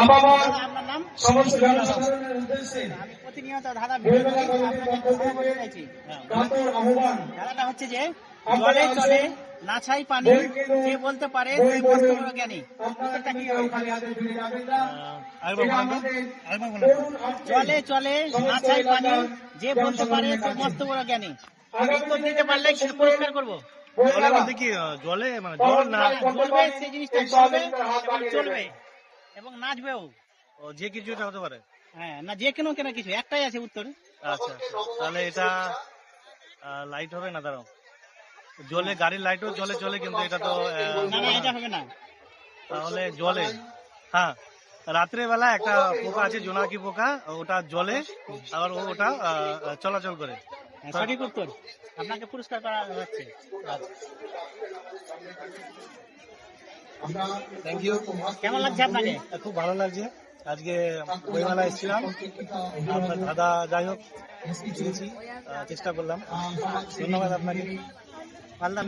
আপামর আপনার নাম? সমস্ত জনসাধারণের উদ্দেশ্যে আমি প্রতিনিয়ত দাদা ভিডিও করি, আপনাকে কথা বলতে চাইছি। কাতর আহ্বান। দাদাটা হচ্ছে যে জলে চলে না ছাই পানি, যে বলতে পারে সে মস্ত বড় জ্ঞানী। উত্তরটা কি হবে? জলে চলে না ছাই পানি, যে বলতে পারে সে মস্ত বড় জ্ঞানী। উত্তর দিতে পারলে কিন্তু পুরস্কার করবো। জলে বলতে কি জলে মানে জল না জ্বলবে, সেই জিনিসটা জ্বলবে এবং চলবে এবং নাচবেও। ও যে কিছু এটা হতে পারে। হ্যাঁ, না যে কেন কেন কিছু একটাই আছে উত্তর। আচ্ছা তাহলে এটা লাইট হবে না, দাঁড়াও। জলে গাড়ির লাইটও জলে চলে, কিন্তু এটা তো না না, এটা হবে না। তাহলে জলে, হ্যাঁ, রাত্রে বেলা একটা পোকা আছে জোনাকি পোকা, ওটা জলে আবার ওটা চলাচল করে। সঠিক উত্তর, আপনাকে পুরস্কার করা হচ্ছে। Thank you. কেমন লাগছে আপনাকে? খুব ভালো লাগছে। আজকে বইমেলা এসেছিলাম, আপনার দাদা যাই হোক চেষ্টা করলাম। ধন্যবাদ আপনাকে। পারলাম।